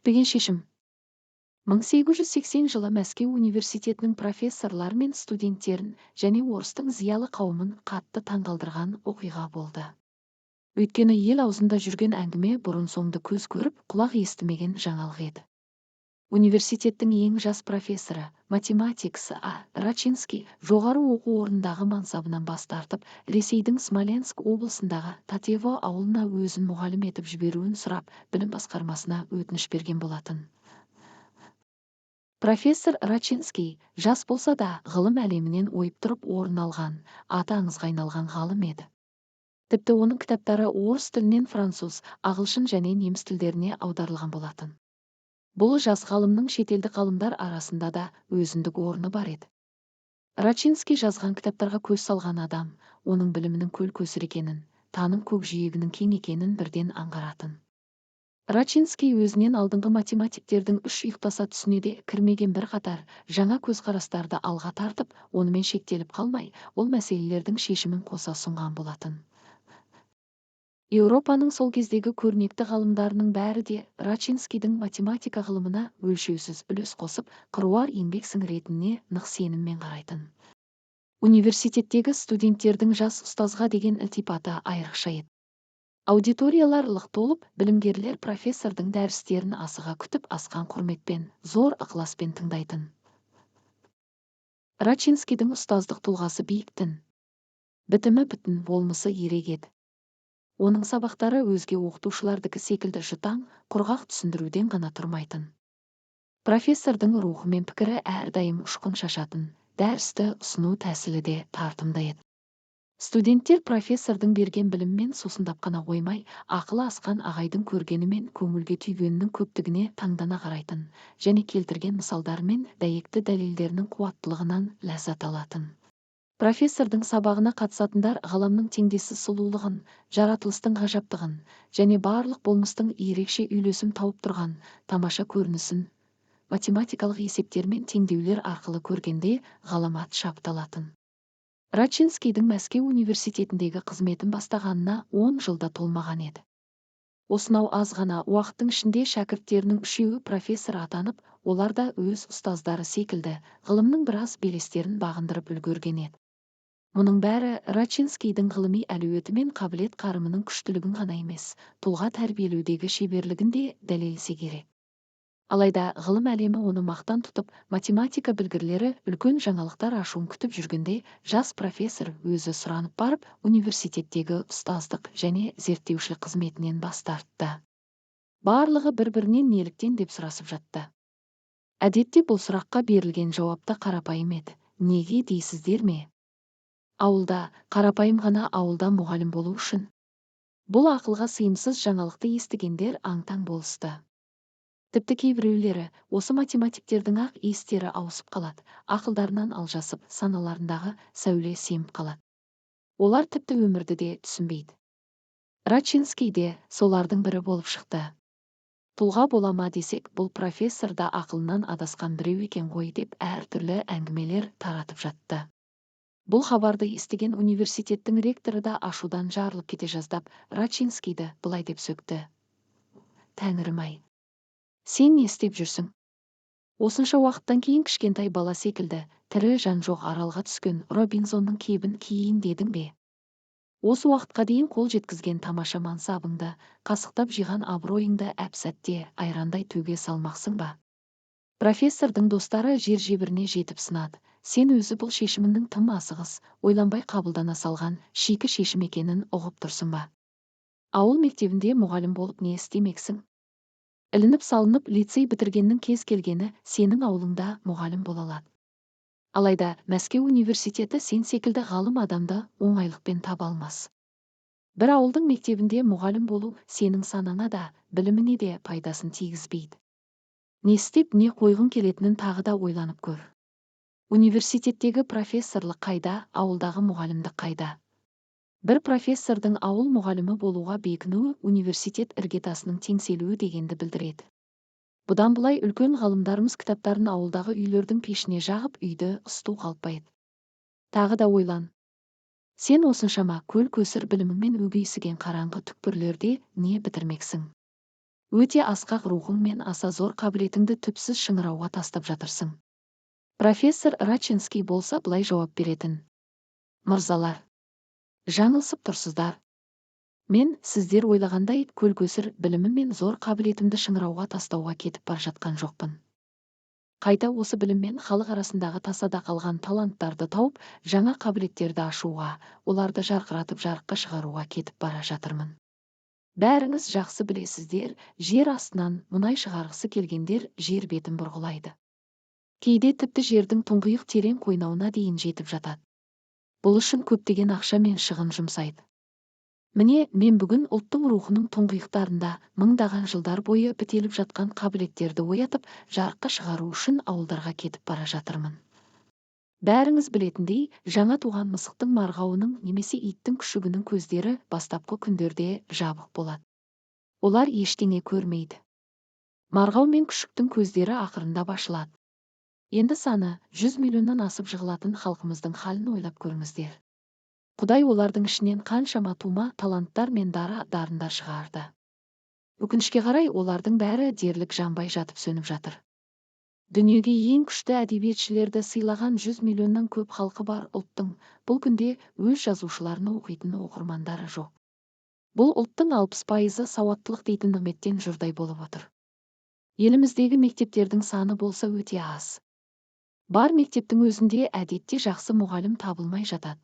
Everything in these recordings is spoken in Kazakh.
Күтпеген шешім. 1880 жылы Мәскеу университетінің профессорлар мен студенттерін және орыстың зиялы қауымын қатты таңғалдырған оқиға болды. Өйткені ел аузында жүрген әңгіме бұрын-соңды көз көріп, құлақ естімеген жаңалық еді. Университеттің ең жас профессоры, математик А. Рачинский жоғары оқу орнындағы мансабынан бас тартып, Ресейдің Смоленск облысындағы Татьево ауылына өзін мұғалім етіп жіберуін сұрап, білім басқармасына өтініш берген болатын. Профессор Рачинский жас болса да ғылым әлемінен ойып тұрып орын алған, аты аңызға айналған ғалым еді. Тіпті оның кітаптары орыс тілінен француз, ағылшын және неміс тілдеріне аударылған болатын. Бұл жас ғалымның шетелдік ғалымдар арасында да өзіндік орны бар еді. Рачинский жазған кітаптарға көз салған адам, оның білімінің көл-көсір екенін, таным көкжиегінің кең екенін бірден аңғаратын. Рачинский өзінен алдыңғы математиктердің үш ұйықтаса түсіне де кірмеген бірқатар жаңа көзқарастарды алға тартып, онымен шектеліп қалмай, ол мәселелердің шешімін қоса ұсынған болатын. Еуропаның сол кездегі көрнекті ғалымдарының бәрі де Рачинскийдің математика ғылымына өлшеусіз үлес қосып, қыруар еңбек сіңіретініне нық сеніммен қарайтын. Университеттегі студенттердің жас ұстазға деген ілтипаты айрықша еді. Аудиториялар лық толып, білімгерлер профессордың дәрістерін асыға күтіп, асқан құрметпен, зор ықыласпен тыңдайтын. Рачинскийдің ұстаздық тұлғасы биіктін, бітімі бүтін, болмысы ерек еді. Оның сабақтары өзге оқытушылардікі секілді жұтаң, құрғақ түсіндіруден ғана тұрмайтын. Профессордың рухы мен пікірі әрдайым ұшқын шашатын, дәрісті ұсыну тәсілі де тартымды еді. Студенттер профессордың берген біліммен сусындап қана қоймай, ақылы асқан ағайдың көргені мен көңілге түйгенінің көптігіне таңдана қарайтын, және келтірген мысалдар мен дәйекті дәлелдерінің қуаттылығынан ләззат алатын. Профессордың сабағына қатысатындар ғаламның теңдессіз сұлулығын, жаратылыстың ғажаптығын және барлық болмыстың ерекше үйлесім тауып тұрған тамаша көрінісін математикалық есептер мен теңдеулер арқылы көргенде ғаламат шабыт. Рачинскийдің Мәскеу университетіндегі қызметін бастағанына 10 жылда толмаған еді. Осынау аз ғана уақыттың ішінде шәкірттерінің үшеуі профессор атанып, олар да өз ұстаздары секілді ғылымның біраз белестерін бағындырып үлгерген еді. Мұның бәрі Рачинскийдің ғылыми әлеуеті мен қабілет қарымының күштілігін ғана емес, тұлға тәрбиелеудегі шеберлігін де дәлелдесе керек. Алайда ғылым әлемі оны мақтан тұтып, математика білгірлері үлкен жаңалықтар ашуын күтіп жүргенде, жас профессор өзі сұранып барып, университеттегі ұстаздық және зерттеушілік қызметінен бас тартты. Барлығы бір-бірінен неліктен деп сұрасып жатты. Әдетте бұл сұраққа берілген жауапта қарапайым еді. Неге дейсіздер ме? Ауылда, қарапайым ғана ауылда мұғалім болу үшін. Бұл ақылға сыйымсыз жаңалықты естігендер аң-таң болысты. Тіпті кейбіреулері осы математиктердің ақ естері ауысып қалады, ақылдарынан алжасып, саналарындағы сәуле семіп қалады. Олар тіпті өмірді де түсінбейді. Рачинский де солардың бірі болып шықты. Тұлға бола ма десек, бұл профессор да ақылынан адасқан біреу екен ғой деп әртүрлі әңгімелер таратып жатты. Бұл хабарды естіген университеттің ректоры да ашудан жарылып кете жаздап, Рачинскийді былай деп сөкті. Тәңірім-ай, сен не істеп жүрсің? Осынша уақыттан кейін кішкентай бала секілді, тірі жан жоқ аралға түскен Робинзонның кейбін киейін дедің бе? Осы уақытқа дейін қол жеткізген тамаша мансабыңды, қасықтап жиған абыройыңды әп-сәтте айрандай төге салмақсың ба? Профессордың достары жер-жебіріне жетіп сынады. Сен өзі бұл шешіміңнің тым асығыс, ойланбай қабылдана салған шикі шешім екенін ұғып тұрсың ба? Ауыл мектебінде мұғалім болып не істемексің? Ілініп салынып лицей бітіргеннің кез келгені сенің ауылыңда мұғалім бола алады. Алайда Мәскеу университеті сен секілді ғалым адамды оңайлықпен таба алмас. Бір ауылдың мектебінде мұғалім болу сенің санаңа да, біліміне де пайдасын тигізбейді. Не істеп, не қойғың келетінін тағы да ойланып көр. Университеттегі профессорлық қайда, ауылдағы мұғалімдік қайда? Бір профессордың ауыл мұғалімі болуға бекінуі университет іргетасының теңселуі дегенді білдіреді. Бұдан былай үлкен ғалымдарымыз кітаптарын ауылдағы үйлердің пешіне жағып үйді ысту қалпайды. Тағы да ойлан. Сен осыншама көл-көсір біліміңмен өгейсіген қараңғы түкпірлерде не бітірмексің? Өте асқақ рухың мен аса зор қабілетіңді түпсіз шыңырауға тастап жатырсың. Профессор Рачинский болса былай жауап беретін. Мырзалар, жаңылсып тұрсыздар. Мен сіздер ойлағандай көл-көсір білімім мен зор қабілетімді шыңырауға тастауға кетіп бара жатқан жоқпын. Қайта осы біліммен халық арасындағы тасада қалған таланттарды тауып, жаңа қабілеттерді ашуға, оларды жарқыратып жарыққа шығаруға кетіп бара жатырмын. Бәріңіз жақсы білесіздер, жер астынан мұнай шығарғысы келгендер жер бетін бұрғылайды. Кейде тіпті жердің тұңғиық терең қойнауына дейін жетіп жатады. Бұл үшін көптеген ақша мен шығын жұмсайды. Міне, мен бүгін ұлттың рухының тұңғиықтарында мыңдаған жылдар бойы бітеліп жатқан қабілеттерді оятып, жарыққа шығару үшін ауылдарға кетіп бара жатырмын. Бәріңіз білетіндей, жаңа туған мысықтың марғауының немесе иттің күшігінің көздері бастапқы күндерде жабық болады. Олар ештеңе көрмейді. Марғау мен күшіктің көздері ақырындап ашылады. Енді саны 100 миллионнан асып жығылатын халқымыздың халін ойлап көріңіздер. Құдай олардың ішінен қаншама тума таланттар мен дарындар шығарды. Өкінішке қарай олардың бәрі дерлік жанбай жатып сөніп жатыр. Дүниеге ең күшті әдебиетшілерді сыйлаған 100 миллионнан көп халқы бар ұлттың бұл күнде өз жазушыларын оқитын оқырмандары жоқ. Бұл ұлттың 60% сауаттылық дейтін нығметтен жұрдай болып отыр. Еліміздегі мектептердің саны болса өте аз. Бар мектептің өзінде әдетте жақсы мұғалім табылмай жатады.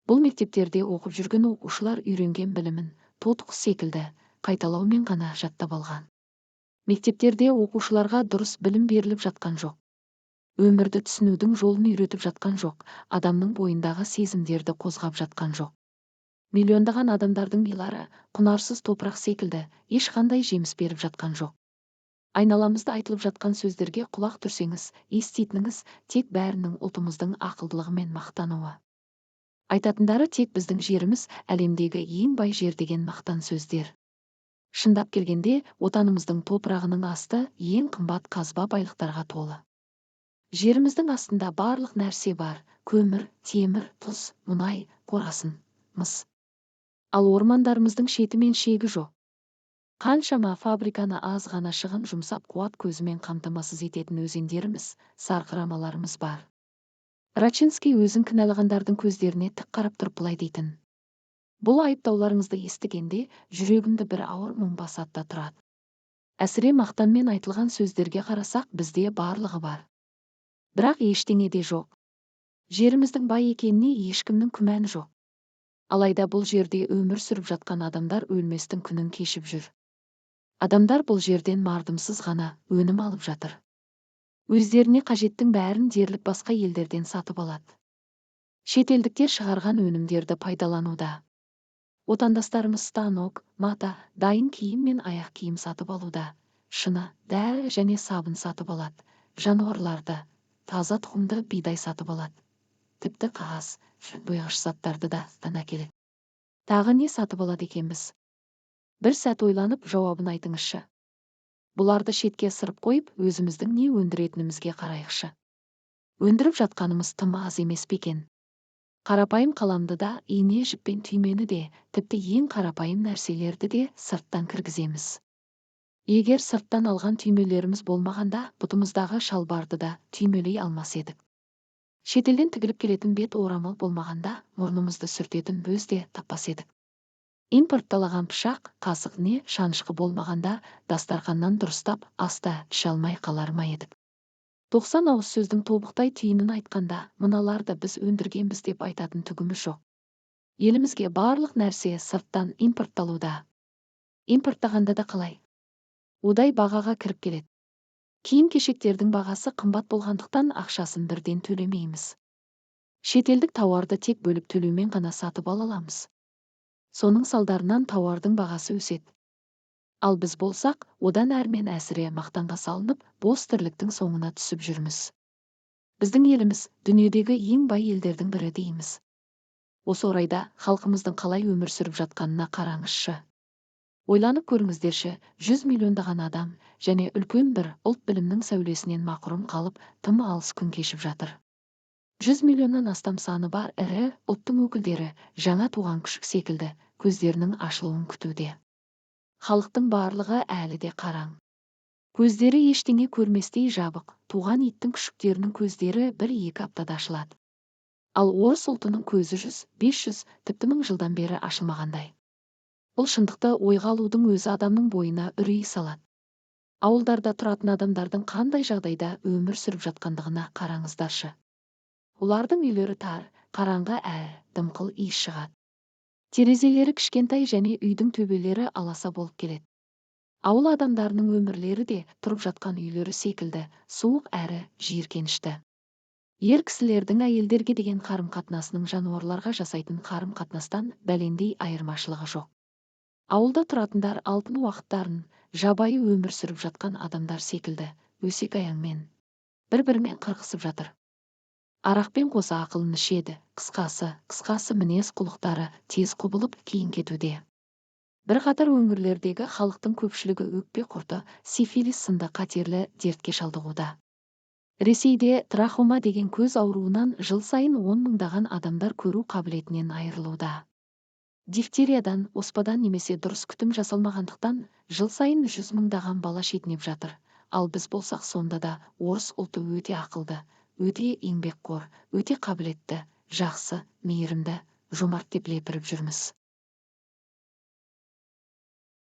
Бұл мектептерде оқып жүрген оқушылар үйренген білімін тотық секілді қайталаумен ғана жаттап алған. Мектептерде оқушыларға дұрыс білім беріліп жатқан жоқ. Өмірді түсінудің жолын үйретіп жатқан жоқ, адамның бойындағы сезімдерді қозғап жатқан жоқ. Миллиондаған адамдардың милары құнарсыз топырақ секілді ешқандай жеміс беріп жатқан жоқ. Айналамызда айтылып жатқан сөздерге құлақ түрсеңіз, еститініңіз тек бәрінің ұлтымыздың ақылдылығымен мақтануы. Айтатындары тек біздің жеріміз әлемдегі ең бай жер деген мақтан сөздер. Шындап келгенде, отанымыздың топырағының асты ең қымбат қазба байлықтарға толы. Жеріміздің астында барлық нәрсе бар: көмір, темір, тұз, мұнай, қорғасын, мыс. Ал ормандарымыздың шеті мен шегі жоқ. Қаншама фабриканы аз ғана шығын жұмсап қуат көзімен қамтамасыз ететін өзендеріміз, сарқырамаларымыз бар. Рачинский өзін кінәлағандардың көздеріне тік қарап тұрып былай дейтін. Бұл айыптауларыңызды естігенде жүрегімді бір ауыр мұң басады да тұрады. Әсіре мақтанмен айтылған сөздерге қарасақ, бізде барлығы бар. Бірақ ештеңе де жоқ. Жеріміздің бай екеніне ешкімнің күмәні жоқ. Алайда бұл жерде өмір сүріп жатқан адамдар өлместің күнін кешіп жүр. Адамдар бұл жерден мардымсыз ғана өнім алып жатыр. Өздеріне қажеттің бәрін дерлік басқа елдерден сатып алады. Шетелдіктер шығарған өнімдерді пайдалануда. Отандастарымыз станок, мата, дайын киім мен аяқ киім сатып алуда. Шыны, дәрі және сабын сатып алады. Жануарларды, таза тұқымды бидай сатып алады. Тіпті қағаз, бояғыш заттарды да әкеледі. Тағы не сатып алады екенбіз? Бір сәт ойланып жауабын айтыңызшы. Бұларды шетке ысырып қойып, өзіміздің не өндіретінімізге қарайықшы. Өндіріп жатқанымыз тым аз емес пе екен? Қарапайым қаламды да, ине жіппен түймені де, тіпті ең қарапайым нәрселерді де сырттан кіргіземіз. Егер сырттан алған түймелеріміз болмағанда, бұтымыздағы шалбарды да түймелей алмас едік. Шетелден тігіліп келетін бет орамал болмағанда, мұрнымызды сүртетін бөз де таппас едік. Импортталған пышақ, қасық не шанышқы болмағанда, дастарханнан дұрыстап аста іше алмай қалар ма едік. 90 ауыз сөздің тобықтай түйінін айтқанда, мыналарды біз өндіргенбіз деп айтатын түгіміз жоқ. Елімізге барлық нәрсе сырттан импортталуда. Импорттағанда да қалай? Одай бағаға кіріп келеді. Киім-кешектердің бағасы қымбат болғандықтан ақшасын бірден төлемейміз. Шетелдік тауарды тек бөліп төлеумен ғана сатып ала аламыз. Соның салдарынан тауардың бағасы өседі. Ал біз болсақ, одан әрмен әсіре мақтанға салынып, бос тірліктің соңына түсіп жүрміз. Біздің еліміз дүниедегі ең бай елдердің бірі дейміз. Осы орайда халқымыздың қалай өмір сүріп жатқанына қараңызшы. Ойланып көріңіздерші, 100 миллиондаған адам және үлкен бір ұлт білімнің сәулесінен мақұрым қалып, тым алыс күн кешіп жатыр. 100 миллионнан астам саны бар ірі ұлттың өкілдері жаңа туған күшік секілді көздерінің ашылуын күтуде. Халықтың барлығы әлі де қараң. Көздері ештеңе көрместей жабық, туған иттің күшіктерінің көздері 1-2 аптада ашылады. Ал орыс ұлтының көзі 100, 500, тіпті 1000 жылдан бері ашылмағандай. Бұл шындықты ойға алудың өзі адамның бойына үрей салады. Ауылдарда тұратын адамдардың қандай жағдайда өмір сүріп жатқандығына қараңыздаршы. Олардың үйлері тар, қараңғы дымқыл иіс шығады. Терезелері кішкентай және үйдің төбелері аласа болып келеді. Ауыл адамдарының өмірлері де тұрып жатқан үйлері секілді, суық әрі жиіркенішті. Ер кісілердің әйелдерге деген қарым-қатынасының жануарларға жасайтын қарым-қатынастан бәлендей айырмашылығы жоқ. Ауылда тұратындар алтын уақыттарын жабайы өмір сүріп жатқан адамдар секілді, өсек-аяңмен бір-бірімен қырқысып жатыр. Арақпен қоса ақылын ішеді, қысқасы мінез-құлықтары тез құбылып кейін кетуде. Бірқатар өңірлердегі халықтың көпшілігі өкпе құрты, сифилис сынды қатерлі дертке шалдығуда. Ресейде трахома деген көз ауруынан жыл сайын 10 мыңдаған адамдар көру қабілетінен айырылуда. Дифтериядан, оспадан немесе дұрыс күтім жасалмағандықтан жыл сайын 100 мыңдаған бала шетінеп жатыр. Ал біз болсақ сонда да орыс ұлты өте ақылды, өте еңбекқор, өте қабілетті, жақсы, мейірімді, жомарт деп лепіріп жүрміз.